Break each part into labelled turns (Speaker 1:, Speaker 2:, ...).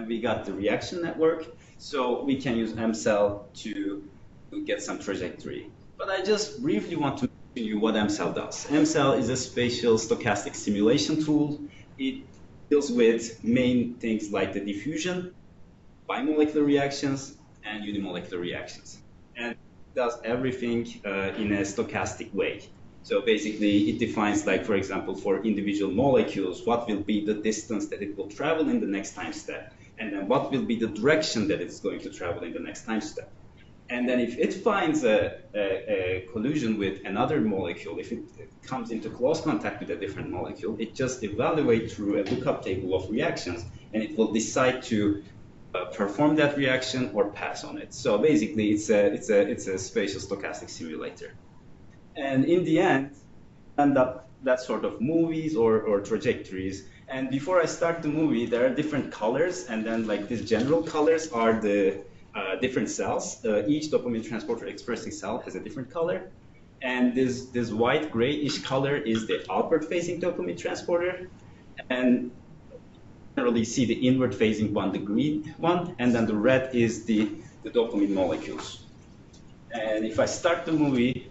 Speaker 1: and we got the reaction network. So we can use MCell to get some trajectory. But I just briefly want to mention you what MCell does. MCell is a spatial stochastic simulation tool. It deals with main things like the diffusion, bimolecular reactions, and unimolecular reactions. And it does everything in a stochastic way. So basically, it defines, like, for example, for individual molecules, what will be the distance that it will travel in the next time step, and then what will be the direction that it's going to travel in the next time step. And then if it finds a collision with another molecule, if it comes into close contact with a different molecule, it just evaluates through a lookup table of reactions, and it will decide to perform that reaction or pass on it. So basically, it's a spatial stochastic simulator. And in the end, end up that sort of movies or trajectories. And before I start the movie, there are different colors, and then like these general colors are the different cells. Each dopamine transporter expressing cell has a different color. And this white grayish color is the outward facing dopamine transporter. And generally see the inward facing one, the green one, and then the red is the dopamine molecules. And if I start the movie,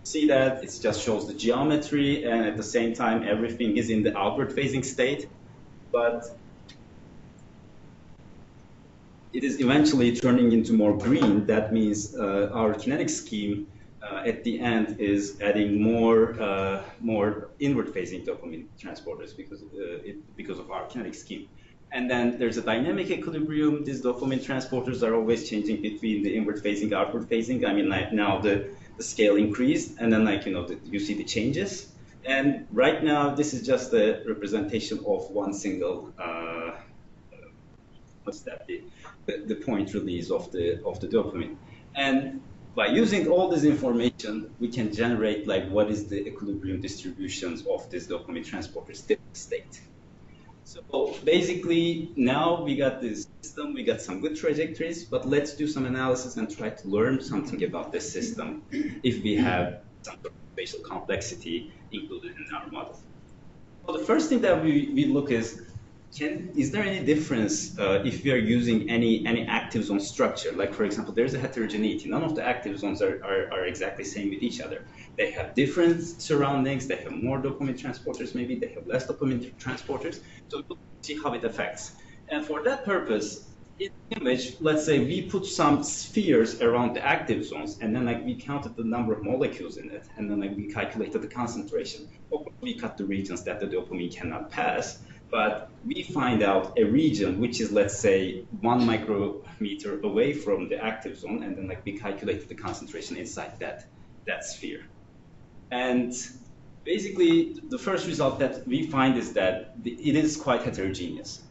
Speaker 1: see that it just shows the geometry, and at the same time everything is in the outward facing state, but it is eventually turning into more green. That means our kinetic scheme at the end is adding more inward facing dopamine transporters because of our kinetic scheme. And then there's a dynamic equilibrium. These dopamine transporters are always changing between the inward facing, outward facing. I mean, like now the scale increased, and then like, you see the changes. And right now, this is just a representation of one single, the point release of the dopamine. And by using all this information, we can generate like what is the equilibrium distributions of this dopamine transporter state. So basically, now we got this system, we got some good trajectories, but let's do some analysis and try to learn something about this system if we have some sort of spatial complexity included in our model. So the first thing that we look is there any difference if we are using any active zone structure? Like, for example, there's a heterogeneity. None of the active zones are exactly same with each other. They have different surroundings. They have more dopamine transporters, maybe. They have less dopamine transporters. So we'll see how it affects. And for that purpose, in the image, let's say we put some spheres around the active zones, and then like we counted the number of molecules in it, and then like we calculated the concentration. Or we cut the regions that the dopamine cannot pass. But we find out a region which is, let's say, 1 micrometer away from the active zone, and then like we calculated the concentration inside that sphere. And basically, the first result that we find is that it is quite heterogeneous.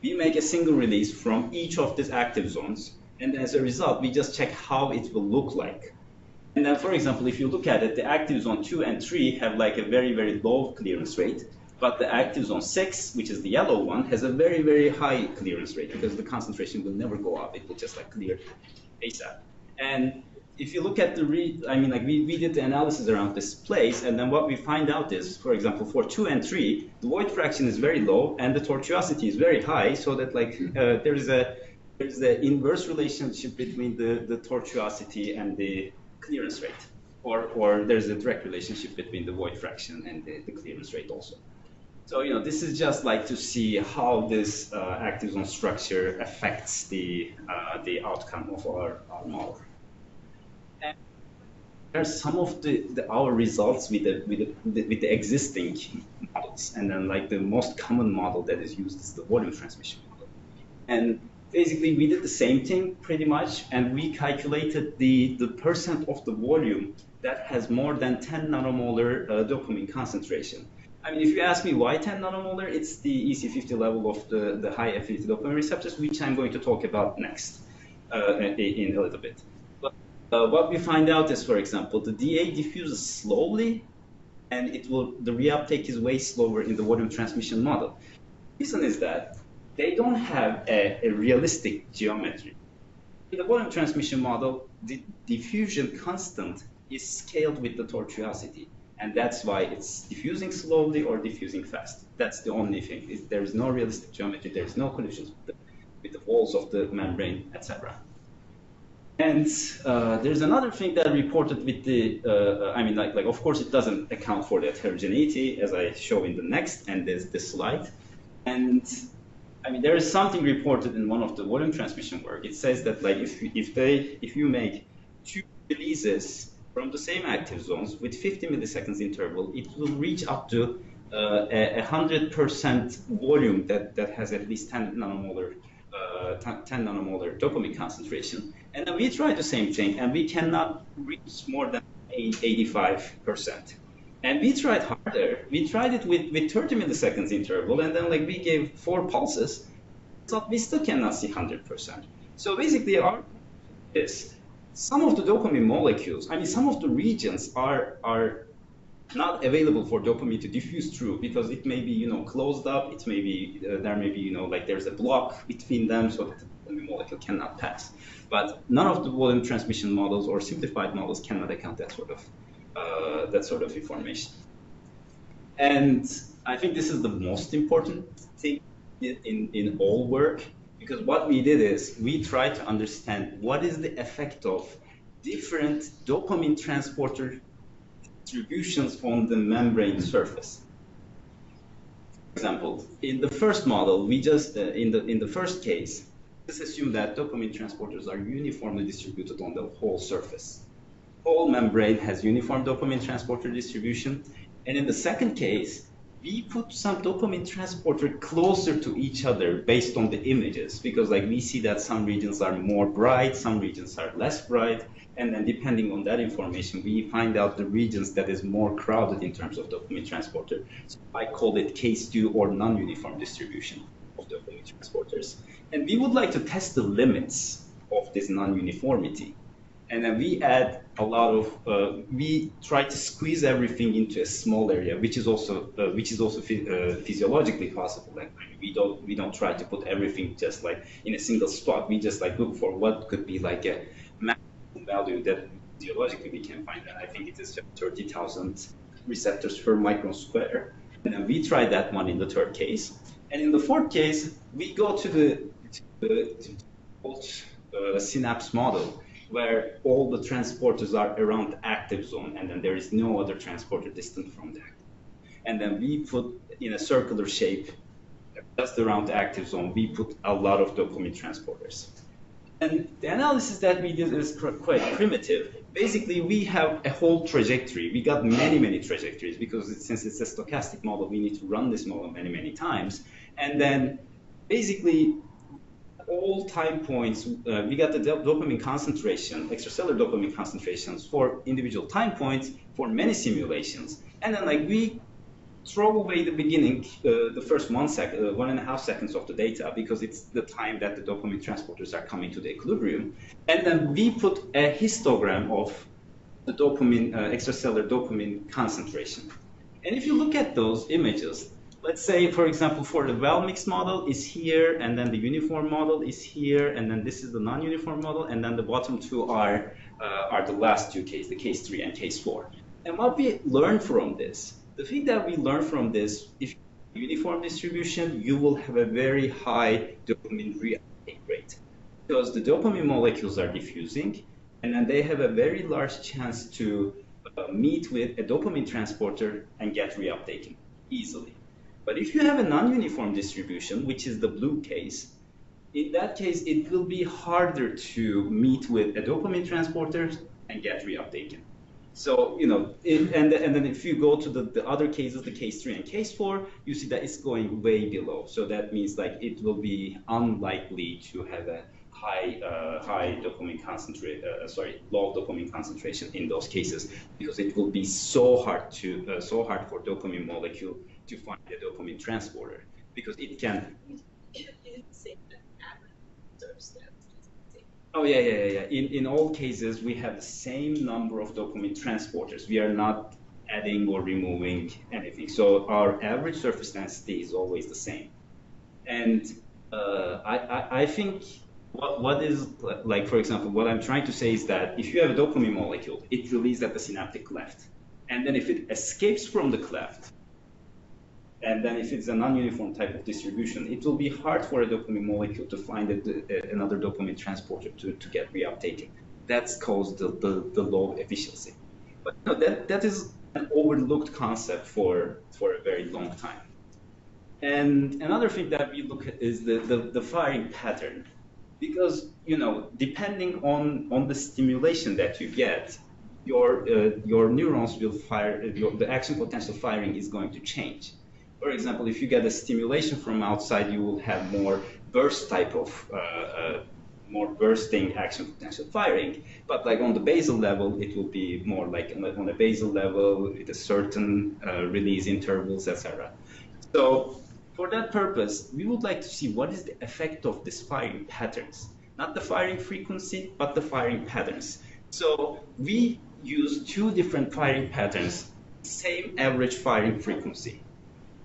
Speaker 1: We make a single release from each of these active zones, and as a result, we just check how it will look like. And then, for example, if you look at it, the active zone 2 and 3 have like a very, very low clearance rate. But the active zone 6, which is the yellow one, has a very, very high clearance rate because the concentration will never go up. It will just like clear ASAP. And if you look at we did the analysis around this place, and then what we find out is, for example, for 2 and 3, the void fraction is very low and the tortuosity is very high, so that like there's the inverse relationship between the tortuosity and the clearance rate, or there's a direct relationship between the void fraction and the clearance rate also. So, this is just like to see how this active zone structure affects the outcome of our model. And there are some of our results with the existing models, and then like the most common model that is used is the volume transmission model. And basically, we did the same thing pretty much, and we calculated the percent of the volume that has more than 10 nanomolar dopamine concentration. I mean, if you ask me why 10 nanomolar, it's the EC50 level of the high affinity dopamine receptors, which I'm going to talk about next in a little bit. But what we find out is, for example, the DA diffuses slowly, and the reuptake is way slower in the volume transmission model. The reason is that they don't have a realistic geometry. In the volume transmission model, the diffusion constant is scaled with the tortuosity. And that's why it's diffusing slowly or diffusing fast. That's the only thing. There is no realistic geometry, there is no collisions with the walls of the membrane, etc. And there's another thing that reported with the, I mean, like, of course, it doesn't account for the heterogeneity, as I show in the next, and there's this slide. And I mean, there is something reported in one of the volume transmission work. It says that, like, if you make two releases from the same active zones with 50 milliseconds interval, it will reach up to 100% volume that has at least 10 nanomolar dopamine concentration. And then we tried the same thing, and we cannot reach more than 85%. And we tried harder. We tried it with 30 milliseconds interval, and then like we gave 4 pulses, so we still cannot see 100%. So basically, our is some of the dopamine molecules, I mean, some of the regions are not available for dopamine to diffuse through because it may be, you know, closed up. It may be there may be, you know, like there's a block between them, so that the dopamine molecule cannot pass. But none of the volume transmission models or simplified models cannot account that sort of information. And I think this is the most important thing in all work, because what we did is we tried to understand what is the effect of different dopamine transporter distributions on the membrane surface. For example, in the first model, we just in the first case, let's assume that dopamine transporters are uniformly distributed on the whole surface. Whole membrane has uniform dopamine transporter distribution, and in the second case, we put some dopamine transporter closer to each other based on the images, because like we see that some regions are more bright, some regions are less bright, and then depending on that information, we find out the regions that is more crowded in terms of dopamine transporter. So I call it case 2 or non-uniform distribution of dopamine transporters. And we would like to test the limits of this non-uniformity. And then we add a lot of, we try to squeeze everything into a small area, which is also physiologically possible. Like we don't try to put everything just like in a single spot. We just like look for what could be like a maximum value that physiologically we can find. And I think it is 30,000 receptors per micron square. And then we try that one in the third case. And in the fourth case, we go to the old synapse model, where all the transporters are around the active zone, and then there is no other transporter distant from the active. And then we put in a circular shape, just around the active zone, we put a lot of dopamine transporters. And the analysis that we did is quite primitive. Basically, we have a whole trajectory. We got many trajectories, because since it's a stochastic model, we need to run this model many times. And then basically, all time points, we got the dopamine concentration, extracellular dopamine concentrations for individual time points for many simulations. And then like we throw away the beginning, the first 1.5 seconds of the data, because it's the time that the dopamine transporters are coming to the equilibrium. And then we put a histogram of the dopamine, extracellular dopamine concentration. And if you look at those images, let's say, for example, for the well-mixed model is here, and then the uniform model is here, and then this is the non-uniform model, and then the bottom two are the last two cases, the case 3 and case 4. And what we learn from this, the thing that we learn from this, if you have uniform distribution, you will have a very high dopamine reuptake rate, because the dopamine molecules are diffusing, and then they have a very large chance to meet with a dopamine transporter and get reuptaken easily. But if you have a non-uniform distribution, which is the blue case, in that case, it will be harder to meet with a dopamine transporter and get reuptaken. So, you know, and then if you go to the other cases, the case 3 and case 4, you see that it's going way below. So that means like it will be unlikely to have a high dopamine low dopamine concentration in those cases, because it will be so hard for dopamine molecule to find a dopamine transporter, because it can. Oh yeah. In all cases, we have the same number of dopamine transporters. We are not adding or removing anything. So our average surface density is always the same. And I think what is, like, for example, what I'm trying to say is that if you have a dopamine molecule, it releases at the synaptic left. And then if it escapes from the cleft, and then if it's a non-uniform type of distribution, it will be hard for a dopamine molecule to find another dopamine transporter to get reuptaking. That's caused the low efficiency. But no, that is an overlooked concept for a very long time. And another thing that we look at is the firing pattern. Because, depending on the stimulation that you get, your neurons will fire, the action potential firing is going to change. For example, if you get a stimulation from outside, you will have more burst type of, more bursting action potential firing. But like on the basal level, it will be more like on a basal level with a certain release intervals, etc. So for that purpose, we would like to see what is the effect of these firing patterns. Not the firing frequency, but the firing patterns. So we use two different firing patterns, same average firing frequency.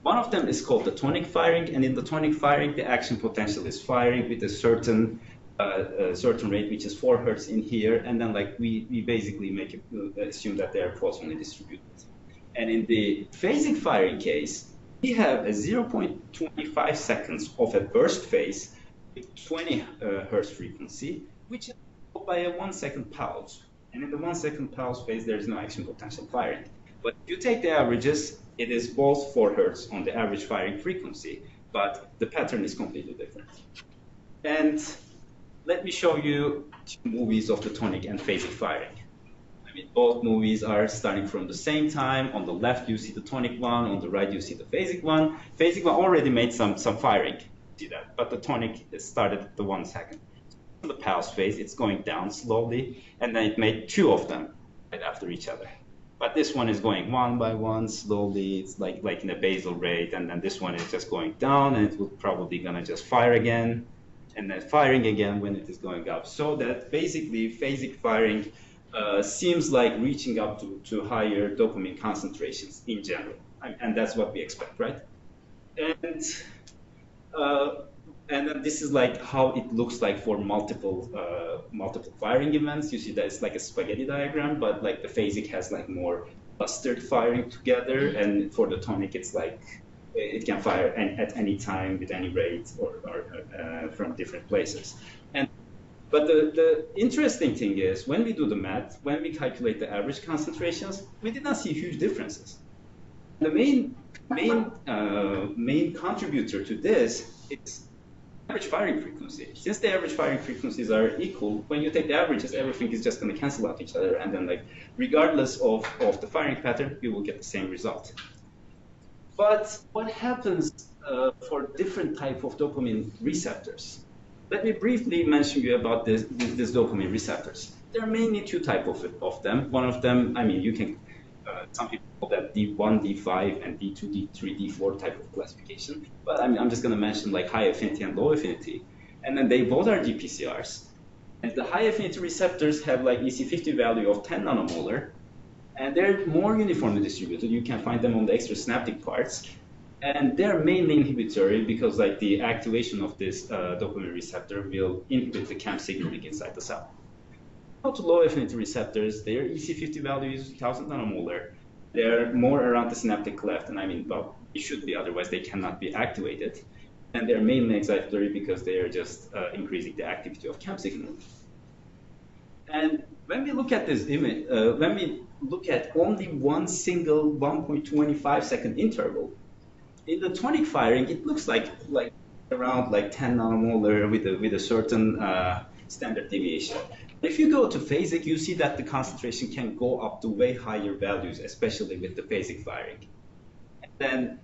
Speaker 1: One of them is called the tonic firing, and in the tonic firing, the action potential is firing with a certain rate, which is 4 hertz in here, and then like we basically make it, assume that they are pulsarly distributed. And in the phasic firing case, we have a 0.25 seconds of a burst phase with 20 hertz frequency, which is followed by a 1 second pause. And in the 1 second pause phase, there is no action potential firing. But if you take the averages, it is both 4 hertz on the average firing frequency, but the pattern is completely different. And let me show you 2 movies of the tonic and phasic firing. I mean, both movies are starting from the same time. On the left, you see the tonic one. On the right, you see the phasic one. Phasic one already made some firing, see that, but the tonic started at the 1 second. In the pause phase, it's going down slowly, and then it made 2 of them right after each other. But this one is going one by one slowly. It's like in a basal rate, and then this one is just going down, and it will probably gonna just fire again, and then firing again when it is going up. So that basically phasic firing seems like reaching up to higher dopamine concentrations in general, and that's what we expect, right? And then this is like how it looks like for multiple firing events. You see that it's like a spaghetti diagram, but like the phasic has like more clustered firing together, and for the tonic, it's like it can fire at any time with any rate or from different places. But the interesting thing is when we do the math, when we calculate the average concentrations, we did not see huge differences. The main contributor to this is average firing frequency. Since the average firing frequencies are equal, when you take the averages, everything is just going to cancel out each other, and then like regardless of the firing pattern, you will get the same result. But what happens for different type of dopamine receptors? Let me briefly mention you about these dopamine receptors. There are mainly 2 types of them. One of them, I mean, you can, some people call that D1, D5, and D2, D3, D4 type of classification. But I'm just going to mention like high affinity and low affinity. And then they both are GPCRs. And the high affinity receptors have like EC50 value of 10 nanomolar. And they're more uniformly distributed. You can find them on the extrasynaptic parts. And they're mainly inhibitory because like the activation of this dopamine receptor will inhibit the CAM signaling inside the cell. Go to low affinity receptors, their EC50 value is 1000 nanomolar. They're more around the synaptic cleft, and I mean, well, it should be, otherwise they cannot be activated. And they're mainly excitatory because they are just increasing the activity of CAM signaling. And when we look at this image, when we look at only one single 1.25 second interval, in the tonic firing, it looks like around like 10 nanomolar with a certain standard deviation. If you go to phasic, you see that the concentration can go up to way higher values, especially with the phasic firing. And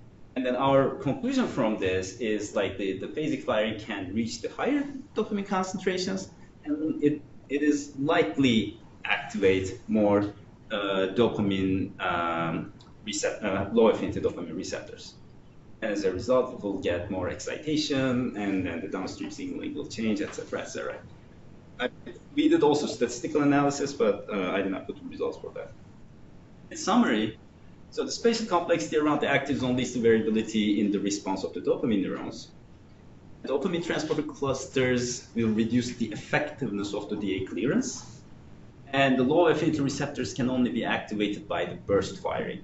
Speaker 1: then our conclusion from this is like the phasic firing can reach the higher dopamine concentrations, and it is likely activate more dopamine low affinity dopamine receptors. As a result, it will get more excitation, and then the downstream signaling will change, etc., etc. We did also statistical analysis, but I did not put the results for that. In summary, so the spatial complexity around the active zone leads to variability in the response of the dopamine neurons. Dopamine transporter clusters will reduce the effectiveness of the DA clearance. And the low affinity receptors can only be activated by the burst firing.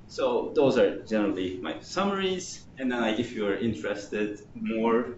Speaker 1: So those are generally my summaries. And then, like, if you're interested more,